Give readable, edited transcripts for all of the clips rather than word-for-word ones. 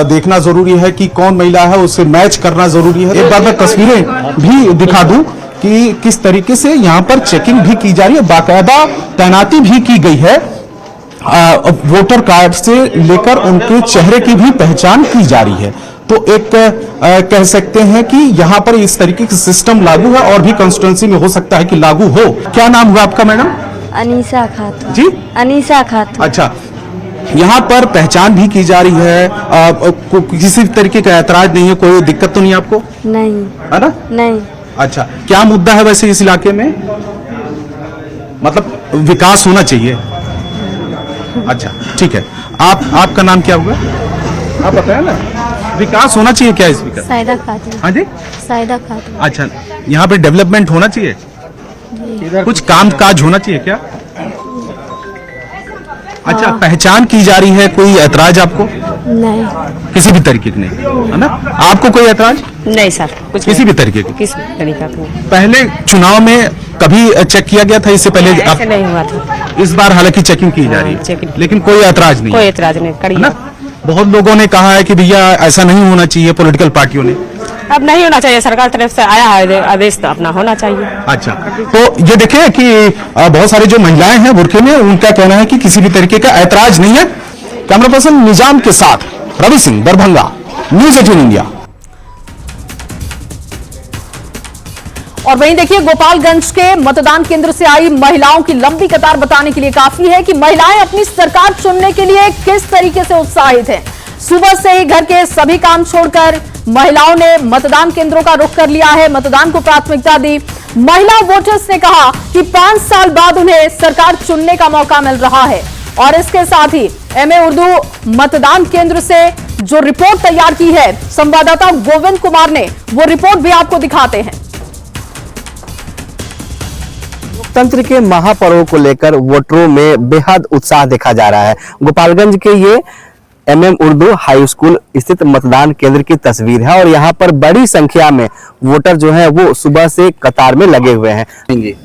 देखना जरूरी है कि कौन महिला है, उसे मैच करना जरूरी है। एक बार मैं तस्वीरें भी दिखा दूं कि किस तरीके से यहाँ पर चेकिंग भी की जा रही है, बाकायदा तैनाती भी की गई है। वोटर कार्ड से लेकर उनके चेहरे की भी पहचान की जा रही है। तो एक कह सकते हैं कि यहाँ पर इस तरीके का सिस्टम लागू है और भी कंस्टिट्यूंसी में हो सकता है कि लागू हो। क्या नाम हुआ आपका मैडम? अनीसा खातून। जी, अनीसा खातून। अच्छा, यहाँ पर पहचान भी की जा रही है, किसी तरीके का ऐतराज नहीं है, कोई दिक्कत तो नहीं आपको? नहीं है ना? नहीं। अच्छा, क्या मुद्दा है वैसे इस इलाके में? मतलब विकास होना चाहिए। अच्छा, ठीक है। आपका नाम क्या हुआ? आप बताया ना, विकास होना चाहिए क्या इस विकास? साइदा खातून। हाँ जी, साइदा खातून। अच्छा, यहाँ पे डेवलपमेंट होना चाहिए, कुछ काम काज होना चाहिए क्या? अच्छा, पहचान की जा रही है, कोई ऐतराज आपको? नहीं, किसी भी तरीके की नहीं है ना? आपको कोई ऐतराज? नहीं सर, कुछ किसी भी तरीके की? किस तरीका का पहले चुनाव में कभी चेक किया गया था इससे पहले? ऐसा नहीं हुआ था। इस बार हालांकि चेकिंग की जा रही है, चेकिंग। लेकिन कोई ऐतराज नहीं, कोई ऐतराज नहीं, है ना? बहुत लोगों ने कहा है कि भैया ऐसा नहीं होना चाहिए, पॉलिटिकल पार्टियों ने। अब नहीं होना चाहिए, सरकार तरफ से आया है आदेश तो अपना होना चाहिए। अच्छा, तो ये देखिए कि बहुत सारी जो महिलाएं हैं बुरखे में, उनका कहना है कि किसी भी तरीके का ऐतराज नहीं है। कैमरा पर्सन निजाम के साथ रवि सिंह, दरभंगा, न्यूज़ 18 इंडिया। और वहीं देखिए, गोपालगंज के मतदान केंद्र से आई महिलाओं की लंबी कतार बताने के लिए काफी है कि महिलाएं अपनी सरकार चुनने के लिए किस तरीके से उत्साहित हैं। सुबह से ही घर के सभी काम छोड़कर महिलाओं ने मतदान केंद्रों का रुख कर लिया है, मतदान को प्राथमिकता दी। महिला वोटर्स ने कहा कि 5 साल बाद उन्हें सरकार चुनने का मौका मिल रहा है। और इसके साथ ही एमए उर्दू मतदान केंद्र से जो रिपोर्ट तैयार की है संवाददाता गोविंद कुमार ने, वो रिपोर्ट भी आपको दिखाते हैं। लोकतंत्र के महापर्व को लेकर वोटरों में बेहद उत्साह देखा जा रहा है। गोपालगंज के ये एमएम उर्दू हाई स्कूल स्थित मतदान केंद्र की तस्वीर है और यहाँ पर बड़ी संख्या में वोटर जो है वो सुबह से कतार में लगे हुए हैं। जी,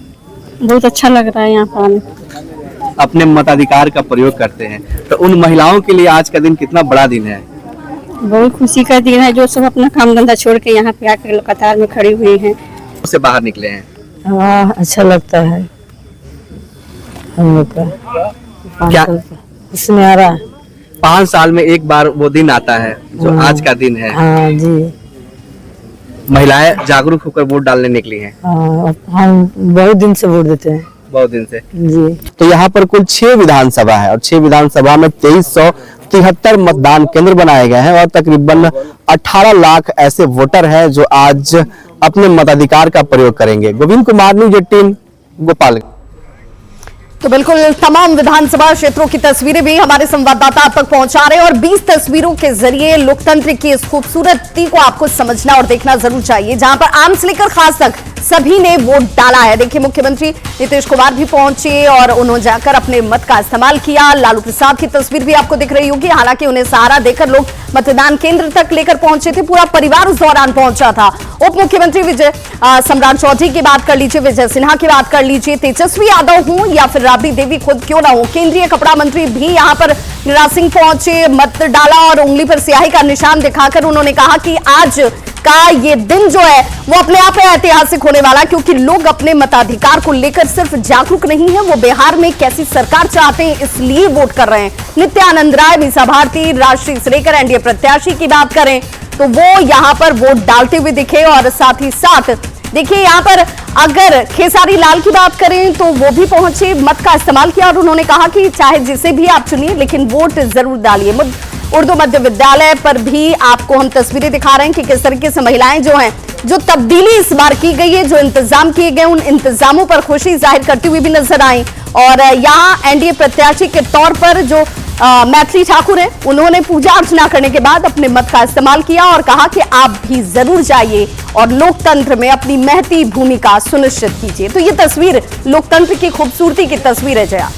बहुत अच्छा लग रहा है यहाँ पर। अपने मताधिकार का प्रयोग करते हैं, तो उन महिलाओं के लिए आज का दिन कितना बड़ा दिन है? बहुत खुशी का दिन है, जो सब अपना काम धंधा छोड़ के यहाँ पे आकर कतार में खड़ी हुई हैं। से बाहर निकले हैं। हाँ, अच्छा लगता है हम लोग का। क्या इसमें आ रहा? 5 साल में एक बार वो दिन आता है जो आज का दिन है। हाँ जी, महिलाएं जागरूक होकर वोट डालने निकली हैं। हम बहुत दिन से वोट देते हैं। बहुत दिन से जी। तो यहाँ पर कुल 6 विधानसभा है और 6 विधानसभा में 2373 मतदान केंद्र बनाए गए हैं और तकरीबन 18 लाख ऐसे वोटर हैं जो आज अपने मताधिकार का प्रयोग करेंगे। गोविंद कुमार, न्यूज़ 18, गोपालगंज। तो बिल्कुल तमाम विधानसभा क्षेत्रों की तस्वीरें भी हमारे संवाददाता आप तक पहुंचा रहे हैं और 20 तस्वीरों के जरिए लोकतंत्र की इस खूबसूरती को आपको समझना और देखना जरूर चाहिए, जहां पर आम से लेकर खास तक सभी ने वोट डाला है। देखिए, मुख्यमंत्री नीतीश कुमार भी पहुंचे और उन्होंने जाकर अपने मत का इस्तेमाल किया। लालू प्रसाद की तस्वीर भी आपको दिख रही होगी, हालांकि उन्हें सहारा देकर लोग मतदान केंद्र तक लेकर पहुंचे थे, पूरा परिवार उस दौरान पहुंचा था। उप मुख्यमंत्री विजय सम्राट चौधरी की बात कर लीजिए, विजय सिन्हा की बात कर लीजिए, तेजस्वी यादव हूं या फिर राबड़ी देवी खुद क्यों ना हो, केंद्रीय कपड़ा मंत्री भी यहां पर गिरिराज सिंह पहुंचे, मत डाला और उंगली पर स्याही का निशान दिखाकर उन्होंने कहा कि आज का ये दिन जो है वो अपने आप में ऐतिहासिक होने वाला, क्योंकि लोग अपने मताधिकार को लेकर सिर्फ जागरूक नहीं है, वो बिहार में कैसी सरकार चाहते हैं इसलिए वोट कर रहे हैं। नित्यानंद राय, मीसा भारती, राष्ट्रीय से लेकर एनडीए प्रत्याशी की बात करें तो वो यहां पर वोट डालते हुए दिखे। और साथ ही साथ देखिए, यहां पर अगर खेसारी लाल की बात करें तो वो भी पहुंचे, मत का इस्तेमाल किया और उन्होंने कहा कि चाहे जिसे भी आप चुनिए लेकिन वोट जरूर डालिए। उर्दू मध्य विद्यालय पर भी आपको हम तस्वीरें दिखा रहे हैं कि किस तरीके से महिलाएं जो हैं, जो तब्दीली इस बार की गई है, जो इंतजाम किए गए, उन इंतजामों पर खुशी जाहिर करती हुई भी नजर आई। और यहाँ एनडीए प्रत्याशी के तौर पर जो मैथिली ठाकुर है, उन्होंने पूजा अर्चना करने के बाद अपने मत का इस्तेमाल किया और कहा कि आप भी जरूर जाइए और लोकतंत्र में अपनी महती भूमिका सुनिश्चित कीजिए। तो ये तस्वीर लोकतंत्र की खूबसूरती की तस्वीर है जया।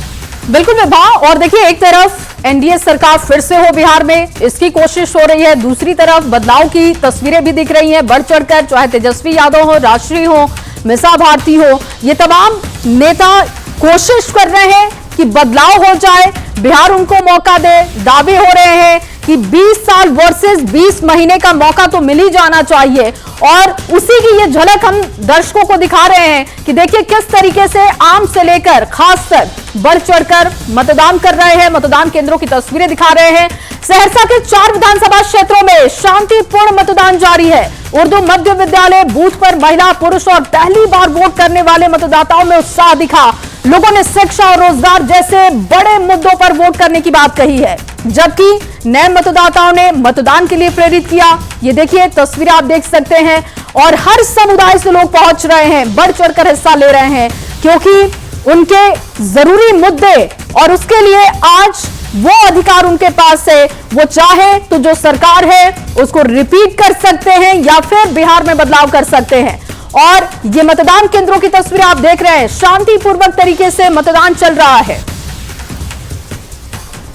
बिल्कुल विभा। और देखिए, एक तरफ एनडीए सरकार फिर से हो बिहार में, इसकी कोशिश हो रही है, दूसरी तरफ बदलाव की तस्वीरें भी दिख रही हैं बढ़ चढ़कर, चाहे तेजस्वी यादव हो, राष्ट्रीय हो, मीसा भारती हो, ये तमाम नेता कोशिश कर रहे हैं कि बदलाव हो जाए, बिहार उनको मौका दे। दावे हो रहे हैं कि 20 साल वर्सेस 20 महीने का मौका तो मिल ही जाना चाहिए। और उसी की ये झलक हम दर्शकों को दिखा रहे हैं कि देखिए किस तरीके से आम से लेकर खास तक बढ़ चढ़कर मतदान कर रहे हैं। मतदान केंद्रों की तस्वीरें दिखा रहे हैं। सहरसा के 4 विधानसभा क्षेत्रों में शांतिपूर्ण मतदान जारी है। उर्दू मध्य विद्यालय बूथ पर महिला, पुरुष और पहली बार वोट करने वाले मतदाताओं में उत्साह दिखा। लोगों ने शिक्षा और रोजगार जैसे बड़े मुद्दों पर वोट करने की बात कही है, जबकि नए मतदाताओं ने मतदान के लिए प्रेरित किया। ये देखिए तस्वीरें आप देख सकते हैं और हर समुदाय से लोग पहुंच रहे हैं, बढ़ चढ़कर हिस्सा ले रहे हैं, क्योंकि उनके जरूरी मुद्दे और उसके लिए आज वो अधिकार उनके पास है। वो चाहे तो जो सरकार है उसको रिपीट कर सकते हैं या फिर बिहार में बदलाव कर सकते हैं। और ये मतदान केंद्रों की तस्वीरें आप देख रहे हैं, शांतिपूर्वक तरीके से मतदान चल रहा है।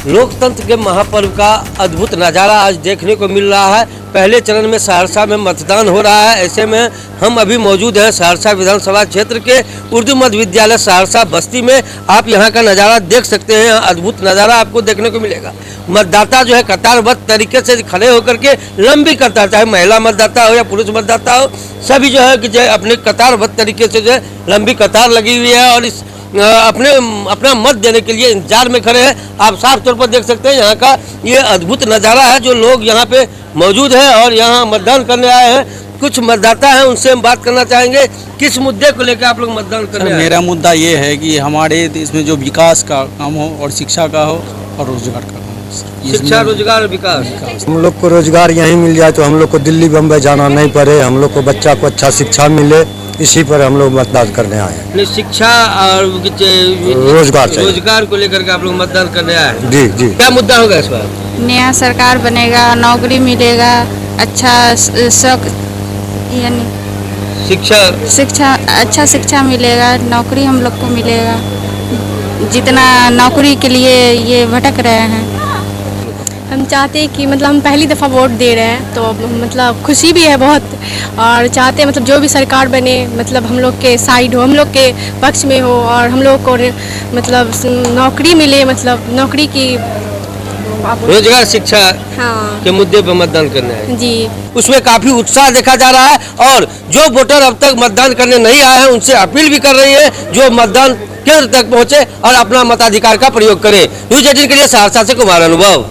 लोकतंत्र के महापर्व का अद्भुत नज़ारा आज देखने को मिल रहा है। पहले चरण में सहरसा में मतदान हो रहा है। ऐसे में हम अभी मौजूद हैं सहरसा विधानसभा क्षेत्र के उर्दू मध्य विद्यालय सहरसा बस्ती में। आप यहाँ का नज़ारा देख सकते हैं, अद्भुत नज़ारा आपको देखने को मिलेगा। मतदाता जो है कतारबद्ध तरीके से खड़े होकर के लंबी कतार, चाहे महिला मतदाता हो या पुरुष मतदाता हो, सभी जो है कि जो अपने कतारबद्ध तरीके से जो है लंबी कतार लगी हुई है और इस अपना मत देने के लिए इंतजार में खड़े हैं। आप साफ तौर पर देख सकते हैं यहाँ का ये अद्भुत नज़ारा है। जो लोग यहाँ पे मौजूद हैं और यहाँ मतदान करने आए हैं, कुछ मतदाता हैं, उनसे हम बात करना चाहेंगे। किस मुद्दे को लेकर आप लोग मतदान करने आए? मेरा मुद्दा ये है कि हमारे देश में जो विकास का काम हो और शिक्षा का हो और रोजगार का हो। शिक्षा, रोजगार, विकास। हम लोग को रोजगार यहीं मिल जाए तो हम लोग को दिल्ली बम्बई जाना नहीं पड़े, हम लोग को बच्चा को अच्छा शिक्षा मिले, इसी पर हम लोग मतदान करने आए हैं। शिक्षा और रोजगार को लेकर के आप लोग मतदान करने आए हैं? जी जी। क्या मुद्दा होगा इस बार? नया सरकार बनेगा, नौकरी मिलेगा, अच्छा यानी अच्छा शिक्षा मिलेगा, नौकरी हम लोग को मिलेगा। जितना नौकरी के लिए ये भटक रहे हैं, हम चाहते हैं कि मतलब हम पहली दफ़ा वोट दे रहे हैं तो मतलब खुशी भी है बहुत, और चाहते हैं मतलब जो भी सरकार बने मतलब हम लोग के साइड हो, हम लोग के पक्ष में हो और हम लोग को मतलब नौकरी मिले, मतलब नौकरी की रोजगार, शिक्षा हाँ के मुद्दे पर मतदान करने आए जी। उसमें काफी उत्साह देखा जा रहा है और जो वोटर अब तक मतदान करने नहीं आए हैं उनसे अपील भी कर रही है जो मतदान केंद्र तक पहुंचे और अपना मताधिकार का प्रयोग करें। न्यूज़ 18 के लिए सहरसा से कुमार अनुभव।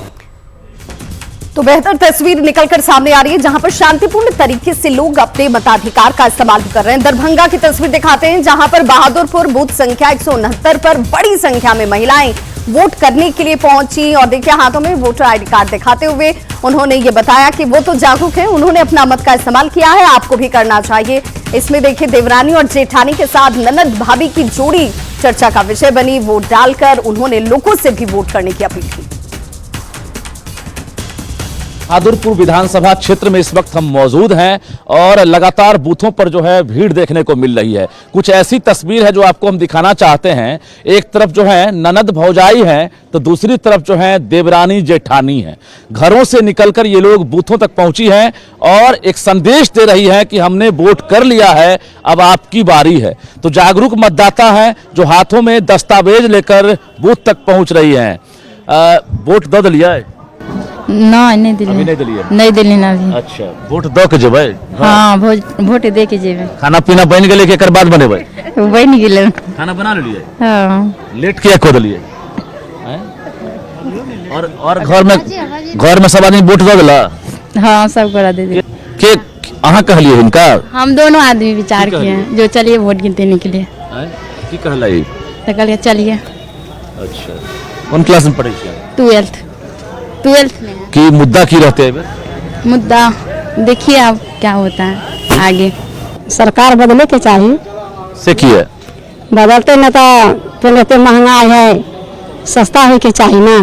तो बेहतर तस्वीर निकलकर सामने आ रही है जहां पर शांतिपूर्ण तरीके से लोग अपने मताधिकार का इस्तेमाल कर रहे हैं। दरभंगा की तस्वीर दिखाते हैं जहां पर बहादुरपुर बूथ संख्या 169 पर बड़ी संख्या में महिलाएं वोट करने के लिए पहुंची और देखिए हाथों में वोटर आईडी कार्ड दिखाते हुए उन्होंने ये बताया कि वो तो जागरूक हैं, उन्होंने अपना मत का इस्तेमाल किया है, आपको भी करना चाहिए। इसमें देखिए देवरानी और जेठानी के साथ ननद भाभी की जोड़ी चर्चा का विषय बनी। वोट डालकर उन्होंने लोगों से भी वोट करने की अपील की। बहादुरपुर विधानसभा क्षेत्र में इस वक्त हम मौजूद हैं और लगातार बूथों पर जो है भीड़ देखने को मिल रही है। कुछ ऐसी तस्वीर है जो आपको हम दिखाना चाहते हैं। एक तरफ जो है ननद भौजाई हैं तो दूसरी तरफ जो है देवरानी जेठानी है। घरों से निकलकर ये लोग बूथों तक पहुंची हैं और एक संदेश दे रही है कि हमने वोट कर लिया है, अब आपकी बारी है। तो जागरूक मतदाता हैं जो हाथों में दस्तावेज लेकर बूथ तक पहुंच रही हैं। वोट दे लिया है? नहीं दिली, अभी नहीं दिलिए? नहीं दिली ना अभी। अच्छा, वोट दो के जेबै? हाँ वोट दे के जेबै। खाना पीना बन गेले के एकर बाद बनेबै? बन गेले। खाना बना लेलिए? हाँ। लेट किया को दिलिए? और घर में सब आदमी वोट दे दिला? हाँ सब करा दे दिया। के अहाँ कहलिए हिनका? हम दोनों आदमी विचार किए हैं जो चलिए वोट देने के लिए। की कहलाई? तो कहलिए चलिए। अच्छा, कौन क्लास में पढ़े छियै? 12th में। की मुद्दा की रहते हैं? मुद्दा देखिए अब क्या होता है आगे। सरकार बदले के चाहिए से की है? बदलते न तो पहले महंगाई है, सस्ता हो के चाहिए ना।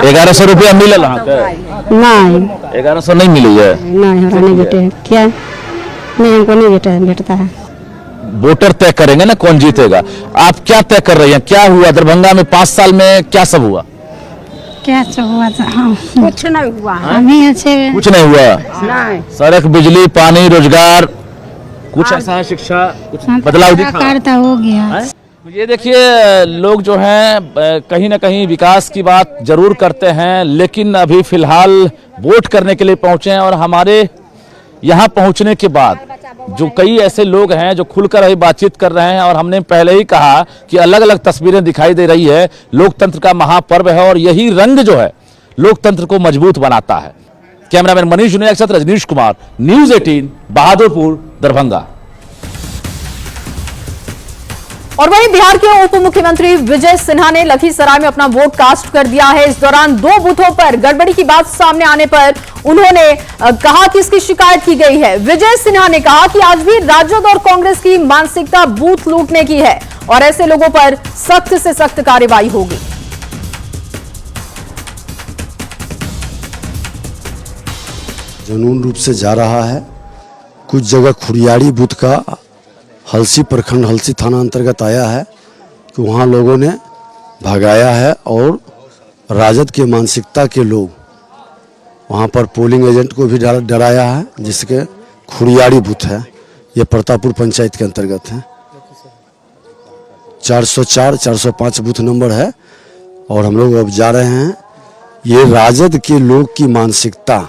1100 रुपया मिलल अहाँ के? नहीं 1100 नहीं मिली है? नहीं हमरा नहीं बेटे क्या नहीं, हमको नहीं बेटता है। वोटर तय करेंगे ना कौन जीतेगा। आप क्या तय कर रही हैं? क्या हुआ दरभंगा में 5 साल में, क्या सब हुआ? क्या हुआ था? हाँ। कुछ नहीं हुआ अभी अच्छे कुछ नहीं हुआ? नहीं। सड़क, बिजली, पानी, रोजगार कुछ ऐसा है? शिक्षा कुछ बदलाव दिखा? करता हो गया। ये देखिए, लोग जो हैं कहीं ना कहीं विकास की बात जरूर करते हैं, लेकिन अभी फिलहाल वोट करने के लिए पहुंचे हैं। और हमारे यहाँ पहुंचने के बाद जो कई ऐसे लोग हैं जो खुलकर अभी बातचीत कर रहे हैं, और हमने पहले ही कहा कि अलग अलग तस्वीरें दिखाई दे रही है। लोकतंत्र का महापर्व है और यही रंग जो है लोकतंत्र को मजबूत बनाता है। कैमरामैन मनीष जुनेजा के साथ रजनीश कुमार, न्यूज़ 18, बहादुरपुर, दरभंगा। और वहीं बिहार के उप मुख्यमंत्री विजय सिन्हा ने लखीसराय में अपना वोट कास्ट कर दिया है। इस दौरान 2 बूथों पर गड़बड़ी की बात सामने आने पर उन्होंने कहा कि इसकी शिकायत की गई है। विजय सिन्हा ने कहा कि आज भी राजद और कांग्रेस की मानसिकता बूथ लूटने की है और ऐसे लोगों पर सख्त से सख्त कार्रवाई होगी। जुनून रूप से जा रहा है। कुछ जगह खुरियाड़ी बूथ का हलसी प्रखंड, हलसी थाना अंतर्गत आया है कि वहाँ लोगों ने भगाया है और राजद के मानसिकता के लोग वहाँ पर पोलिंग एजेंट को भी डराया है, जिसके खुरियाड़ी बूथ है। ये प्रतापपुर पंचायत के अंतर्गत है। 404, 405 बूथ नंबर है और हम लोग अब जा रहे हैं। ये राजद के लोग की मानसिकता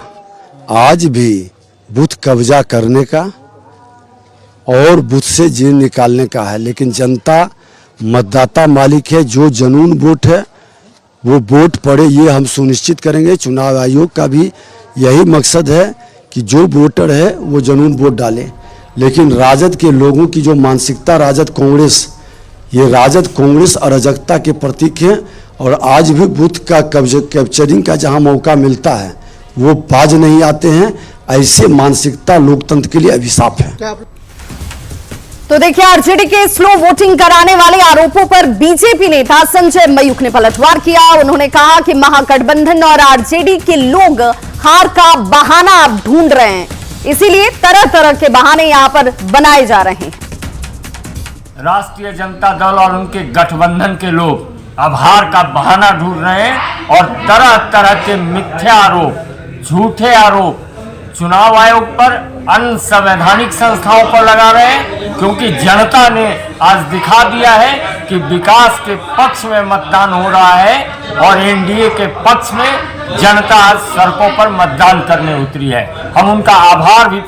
आज भी बूथ कब्जा करने का और बूथ से जीन निकालने का है, लेकिन जनता मतदाता मालिक है। जो जनून वोट है वो वोट पड़े, ये हम सुनिश्चित करेंगे। चुनाव आयोग का भी यही मकसद है कि जो वोटर है वो जनून वोट डाले। लेकिन राजद के लोगों की जो मानसिकता, राजद कांग्रेस, ये राजद कांग्रेस अराजकता के प्रतीक हैं और आज भी बूथ का कैप्चरिंग का जहां मौका मिलता है वो बाज नहीं आते हैं। ऐसे मानसिकता लोकतंत्र के लिए अभिशाप है। तो देखिए, आरजेडी के स्लो वोटिंग कराने वाले आरोपों पर बीजेपी नेता संजय मयूख ने पलटवार किया। उन्होंने कहा कि महागठबंधन और आरजेडी के लोग हार का बहाना अब ढूंढ रहे हैं, इसीलिए तरह तरह के बहाने यहां पर बनाए जा रहे हैं। राष्ट्रीय जनता दल और उनके गठबंधन के लोग अब हार का बहाना ढूंढ रहे हैं और तरह तरह के मिथ्या आरोप, झूठे आरोप चुनाव आयोग पर, अनसंवैधानिक संस्थाओं पर लगा रहे हैं। क्योंकि जनता ने आज दिखा दिया है कि विकास के पक्ष में मतदान हो रहा है और एनडीए के पक्ष में जनता आज सड़कों पर मतदान करने उतरी है। हम उनका आभार भी